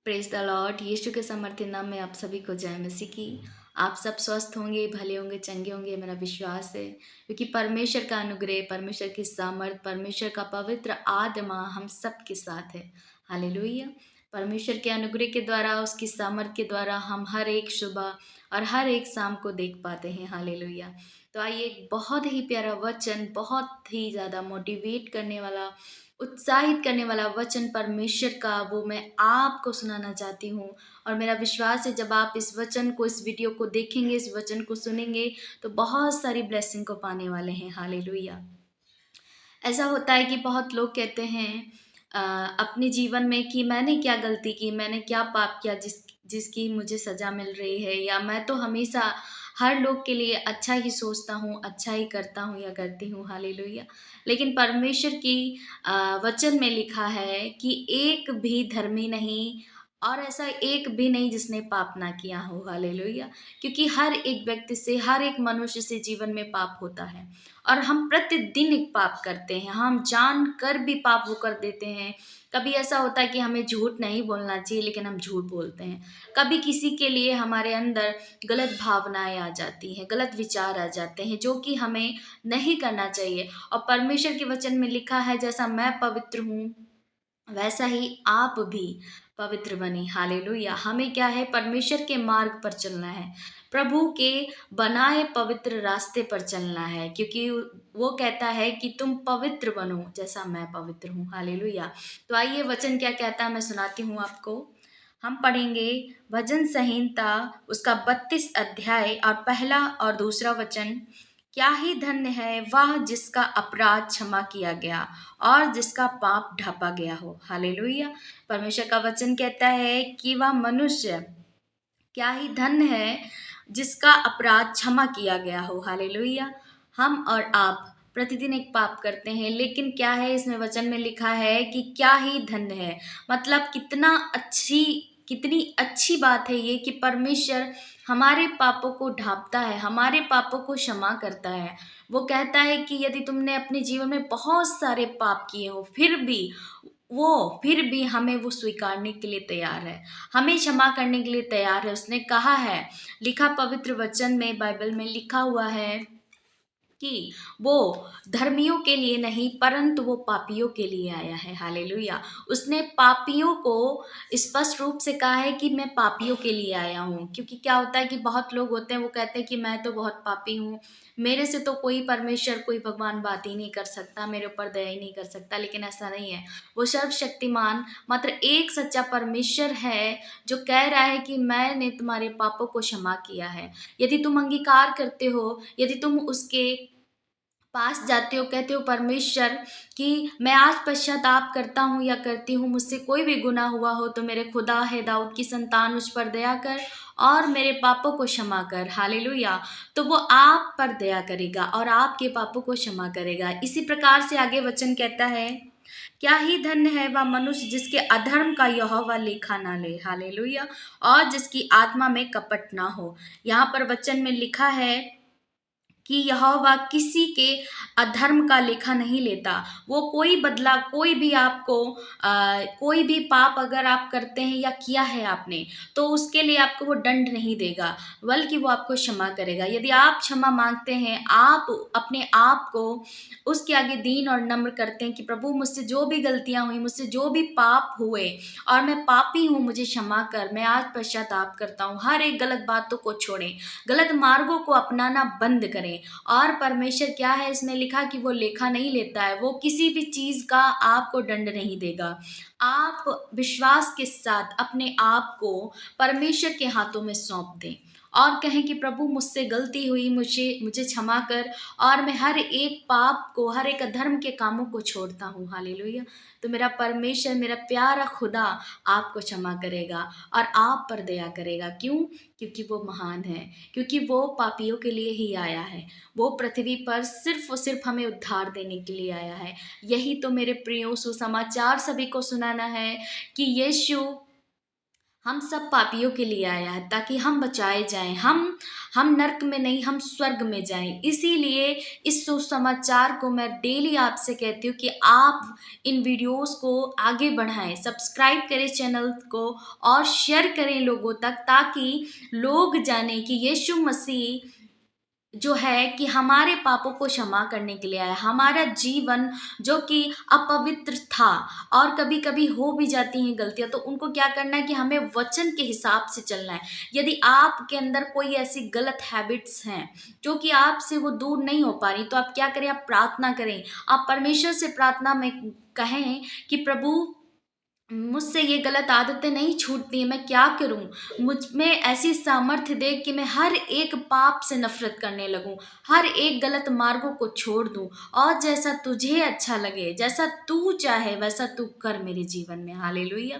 Praise the Lord. यीशु के सामर्थ्य नाम में आप सभी को जय मसीह की। आप सब स्वस्थ होंगे, भले होंगे, चंगे होंगे, मेरा विश्वास है, क्योंकि परमेश्वर का अनुग्रह, परमेश्वर की सामर्थ, परमेश्वर का पवित्र आत्मा हम सब के साथ है। हालेलुया। परमेश्वर के अनुग्रह के द्वारा, उसकी सामर्थ के द्वारा हम हर एक सुबह और हर एक शाम को देख पाते हैं। हालेलुया। तो आइए, एक बहुत ही प्यारा वचन, बहुत ही ज़्यादा मोटिवेट करने वाला, उत्साहित करने वाला वचन परमेश्वर का, वो मैं आपको सुनाना चाहती हूँ। और मेरा विश्वास है, जब आप इस वचन को, इस वीडियो को देखेंगे, इस वचन को सुनेंगे, तो बहुत सारी ब्लेसिंग को पाने वाले हैं। हालेलुया। ऐसा होता है कि बहुत लोग कहते हैं अ, अपने जीवन में कि मैंने क्या गलती की, मैंने क्या पाप किया जिसकी मुझे सज़ा मिल रही है, या मैं तो हमेशा हर लोग के लिए अच्छा ही सोचता हूँ, अच्छा ही करता हूँ या करती हूँ। हालेलुया। लेकिन परमेश्वर की वचन में लिखा है कि एक भी धर्मी नहीं, और ऐसा एक भी नहीं जिसने पाप ना किया हो। हालेलुया। क्योंकि हर एक व्यक्ति से, हर एक मनुष्य से जीवन में पाप होता है, और हम प्रतिदिन एक पाप करते हैं। हम जान कर भी पाप वो कर देते हैं। कभी ऐसा होता है कि हमें झूठ नहीं बोलना चाहिए, लेकिन हम झूठ बोलते हैं। कभी किसी के लिए हमारे अंदर गलत भावनाएं आ जाती हैं, गलत विचार आ जाते हैं, जो कि हमें नहीं करना चाहिए। और परमेश्वर के वचन में लिखा है, जैसा मैं पवित्र हूँ वैसा ही आप भी पवित्र बने। हालेलुया। हमें क्या है, परमेश्वर के मार्ग पर चलना है, प्रभु के बनाए पवित्र रास्ते पर चलना है, क्योंकि वो कहता है कि तुम पवित्र बनो जैसा मैं पवित्र हूँ। हालेलुया। तो आइए, वचन क्या कहता है मैं सुनाती हूँ आपको। हम पढ़ेंगे भजन संहिता, उसका 32 अध्याय और पहला और दूसरा वचन। क्या ही धन्य है वह जिसका अपराध क्षमा किया गया और जिसका पाप ढापा गया हो। हालेलुया। परमेश्वर का वचन कहता है कि वह मनुष्य, क्या ही धन्य है जिसका अपराध क्षमा किया गया हो। हालेलुया। हम और आप प्रतिदिन एक पाप करते हैं, लेकिन क्या है, इसमें वचन में लिखा है कि क्या ही धन्य है, मतलब कितनी अच्छी बात है ये कि परमेश्वर हमारे पापों को ढांपता है, हमारे पापों को क्षमा करता है। वो कहता है कि यदि तुमने अपने जीवन में बहुत सारे पाप किए हो, फिर भी हमें वो स्वीकारने के लिए तैयार है, हमें क्षमा करने के लिए तैयार है। उसने कहा है, लिखा पवित्र वचन में, बाइबल में लिखा हुआ है कि वो धर्मियों के लिए नहीं, परंतु वो पापियों के लिए आया है। हालेलुया। उसने पापियों को स्पष्ट रूप से कहा है कि मैं पापियों के लिए आया हूँ। क्योंकि क्या होता है कि बहुत लोग होते हैं, वो कहते हैं कि मैं तो बहुत पापी हूँ, मेरे से तो कोई परमेश्वर, कोई भगवान बात ही नहीं कर सकता, मेरे ऊपर दया ही नहीं कर सकता। लेकिन ऐसा नहीं है। वो सर्वशक्तिमान मात्र एक सच्चा परमेश्वर है, जो कह रहा है कि मैंने तुम्हारे पापों को क्षमा किया है। यदि तुम अंगीकार करते हो, यदि तुम उसके पास जाते हो, कहते हो परमेश्वर कि मैं आज पश्चाताप करता हूँ या करती हूँ, मुझसे कोई भी गुनाह हुआ हो तो मेरे खुदा है दाऊद की संतान, उस पर दया कर और मेरे पापों को क्षमा कर। हालेलुया। तो वो आप पर दया करेगा और आपके पापों को क्षमा करेगा। इसी प्रकार से आगे वचन कहता है, क्या ही धन्य है वह मनुष्य जिसके अधर्म का यहोवा लेखा ना ले। हालेलुया। और जिसकी आत्मा में कपट ना हो। यहाँ पर वचन में लिखा है कि यहोवा किसी के अधर्म का लेखा नहीं लेता। वो कोई बदला, कोई भी आपको कोई भी पाप अगर आप करते हैं या किया है आपने, तो उसके लिए आपको वो दंड नहीं देगा, बल्कि वो आपको क्षमा करेगा। यदि आप क्षमा मांगते हैं, आप अपने आप को उसके आगे दीन और नम्र करते हैं कि प्रभु, मुझसे जो भी गलतियां हुई, मुझसे जो भी पाप हुए, और मैं पापी हूँ, मुझे क्षमा कर, मैं आज पश्चाताप करता हूँ। हर एक गलत बातों को छोड़ें, गलत मार्गों को अपनाना बंद करें। और परमेश्वर क्या है, इसमें लिखा कि वो लेखा नहीं लेता है, वो किसी भी चीज़ का आपको दंड नहीं देगा। आप विश्वास के साथ अपने आप को परमेश्वर के हाथों में सौंप दें और कहें कि प्रभु, मुझसे गलती हुई, मुझे मुझे क्षमा कर, और मैं हर एक पाप को, हर एक अधर्म के कामों को छोड़ता हूँ। हालेलुया। तो मेरा परमेश्वर, मेरा प्यारा खुदा आपको क्षमा करेगा और आप पर दया करेगा। क्यों? क्योंकि वो महान है, क्योंकि वो पापियों के लिए ही आया है। वो पृथ्वी पर सिर्फ और सिर्फ हमें उद्धार देने के लिए आया है। यही तो मेरे प्रियो सुसमाचार सभी को सुनाना है कि यीशु हम सब पापियों के लिए आया है ताकि हम बचाए जाएं। हम नरक में नहीं, हम स्वर्ग में जाएं। इसीलिए इस सुसमाचार को मैं डेली आपसे कहती हूँ कि आप इन वीडियोस को आगे बढ़ाएं, सब्सक्राइब करें चैनल को और शेयर करें लोगों तक, ताकि लोग जाने कि यीशु मसीह जो है कि हमारे पापों को क्षमा करने के लिए आया। हमारा जीवन जो कि अपवित्र था और कभी कभी हो भी जाती हैं गलतियां, तो उनको क्या करना है कि हमें वचन के हिसाब से चलना है। यदि आपके अंदर कोई ऐसी गलत हैबिट्स हैं जो कि आपसे वो दूर नहीं हो पा रही, तो आप क्या करें, आप प्रार्थना करें। आप परमेश्वर से प्रार्थना में कहें कि प्रभु, मुझसे ये गलत आदतें नहीं छूटती हैं, मैं क्या करूं? मुझ में ऐसी सामर्थ्य दे कि मैं हर एक पाप से नफरत करने लगूं, हर एक गलत मार्गों को छोड़ दूं, और जैसा तुझे अच्छा लगे, जैसा तू चाहे वैसा तू कर मेरे जीवन में। हालेलुया।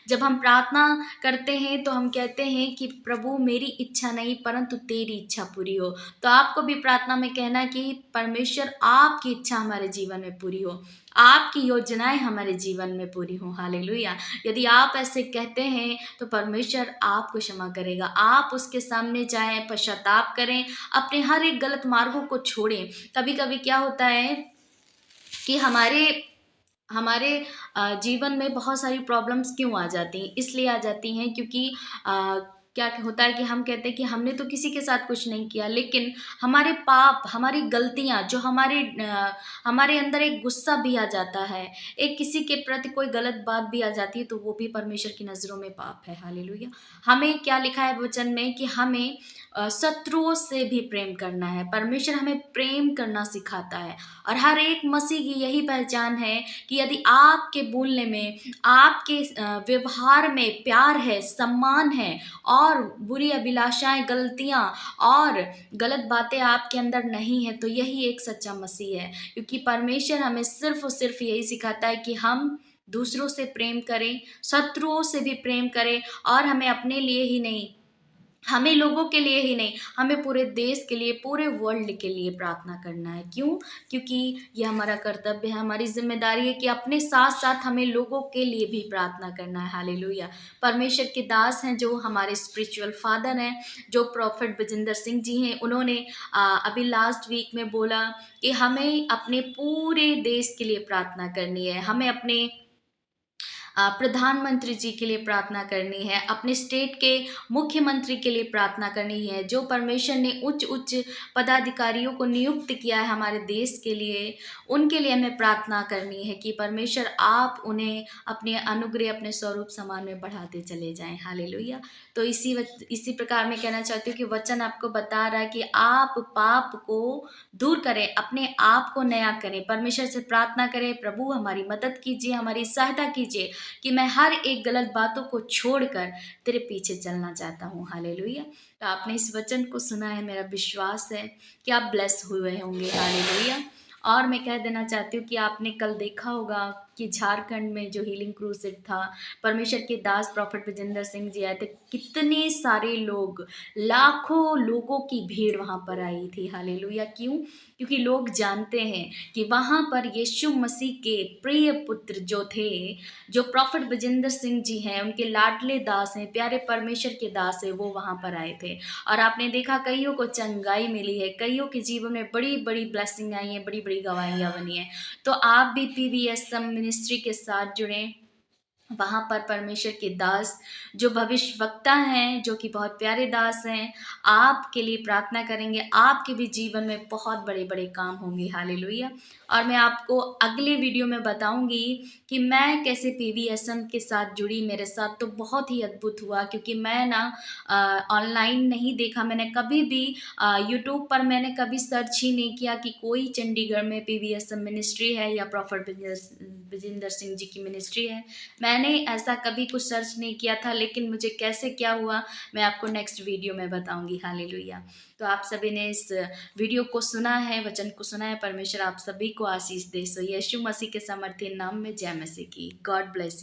जब हम प्रार्थना करते हैं तो हम कहते हैं कि प्रभु, मेरी इच्छा नहीं परंतु तेरी इच्छा पूरी हो। तो आपको भी प्रार्थना में कहना है कि परमेश्वर, आपकी इच्छा हमारे जीवन में पूरी हो, आपकी योजनाएं हमारे जीवन में पूरी हों। हालेलुया। यदि आप ऐसे कहते हैं तो परमेश्वर आपको क्षमा करेगा। आप उसके सामने जाएं, पश्चाताप करें, अपने हर एक गलत मार्गों को छोड़ें। कभी कभी क्या होता है कि हमारे हमारे जीवन में बहुत सारी प्रॉब्लम्स क्यों आ जाती हैं? इसलिए आ जाती हैं क्योंकि क्या होता है कि हम कहते हैं कि हमने तो किसी के साथ कुछ नहीं किया, लेकिन हमारे पाप, हमारी गलतियां, जो हमारे अंदर एक गुस्सा भी आ जाता है, एक किसी के प्रति कोई गलत बात भी आ जाती है, तो वो भी परमेश्वर की नज़रों में पाप है। हालेलुया। हमें क्या लिखा है वचन में कि हमें शत्रुओं से भी प्रेम करना है। परमेश्वर हमें प्रेम करना सिखाता है, और हर एक मसीह की यही पहचान है कि यदि आपके बोलने में, आपके व्यवहार में प्यार है, सम्मान है, और बुरी अभिलाषाएं, गलतियां और गलत बातें आपके अंदर नहीं है, तो यही एक सच्चा मसीह है। क्योंकि परमेश्वर हमें सिर्फ और सिर्फ यही सिखाता है कि हम दूसरों से प्रेम करें, शत्रुओं से भी प्रेम करें, और हमें अपने लिए ही नहीं, हमें लोगों के लिए ही नहीं, हमें पूरे देश के लिए, पूरे वर्ल्ड के लिए प्रार्थना करना है। क्यों? क्योंकि यह हमारा कर्तव्य है, हमारी जिम्मेदारी है कि अपने साथ साथ हमें लोगों के लिए भी प्रार्थना करना है। हालेलुया। परमेश्वर के दास हैं जो हमारे स्पिरिचुअल फादर हैं, जो प्रॉफिट बजिंदर सिंह जी हैं, उन्होंने अभी लास्ट वीक में बोला कि हमें अपने पूरे देश के लिए प्रार्थना करनी है, हमें अपने प्रधानमंत्री जी के लिए प्रार्थना करनी है, अपने स्टेट के मुख्यमंत्री के लिए प्रार्थना करनी है, जो परमेश्वर ने उच्च उच्च पदाधिकारियों को नियुक्त किया है हमारे देश के लिए, उनके लिए हमें प्रार्थना करनी है कि परमेश्वर आप उन्हें अपने अनुग्रह, अपने स्वरूप समान में बढ़ाते चले जाएं। हालेलुया। तो इसी प्रकार मैं कहना चाहती हूँ कि वचन आपको बता रहा है कि आप पाप को दूर करें, अपने आप को नया करें, परमेश्वर से प्रार्थना करें, प्रभु हमारी मदद कीजिए, हमारी सहायता कीजिए कि मैं हर एक गलत बातों को छोड़कर तेरे पीछे चलना चाहता हूँ। हालेलुया। तो आपने इस वचन को सुना है, मेरा विश्वास है कि आप ब्लेस हुए होंगे। हालेलुया। और मैं कह देना चाहती हूँ कि आपने कल देखा होगा कि झारखंड में जो हीलिंग क्रूसेड था, परमेश्वर के दास प्रॉफिट विजेंद्र सिंह जी आए थे, कितने सारे लोग, लाखों लोगों की भीड़ वहाँ पर आई थी। हालेलुया। क्यों? क्योंकि लोग जानते हैं कि वहाँ पर यीशु मसीह के प्रिय पुत्र जो थे, जो प्रॉफिट विजेंद्र सिंह जी हैं, उनके लाडले दास हैं, प्यारे परमेश्वर के दास हैं, वो वहाँ पर आए थे। और आपने देखा कईयों को चंगाई मिली है, कईयों के जीवन में बड़ी बड़ी ब्लेसिंग आई है, बड़ी बड़ी गवाहियाँ बनी है। तो आप भी PVSM मिनिस्ट्री के साथ जुड़ें। वहाँ पर परमेश्वर के दास जो भविष्यवक्ता हैं, जो कि बहुत प्यारे दास हैं, आपके लिए प्रार्थना करेंगे, आपके भी जीवन में बहुत बड़े बड़े काम होंगे। हालेलुया। और मैं आपको अगले वीडियो में बताऊंगी कि मैं कैसे PVSM के साथ जुड़ी। मेरे साथ तो बहुत ही अद्भुत हुआ, क्योंकि मैं ना ऑनलाइन नहीं देखा, मैंने कभी भी यूट्यूब पर मैंने कभी सर्च ही नहीं किया कि कोई चंडीगढ़ में PVSM मिनिस्ट्री है या प्रॉफिट विजेंद्र सिंह जी की मिनिस्ट्री है। मैंने ऐसा कभी कुछ सर्च नहीं किया था, लेकिन मुझे कैसे क्या हुआ मैं आपको नेक्स्ट वीडियो में बताऊंगी। हालेलुया। तो आप सभी ने इस वीडियो को सुना है, वचन को सुना है, परमेश्वर आप सभी को आशीष दे। सो यीशु मसीह के सामर्थ्य नाम में जय मसीह की। God bless you.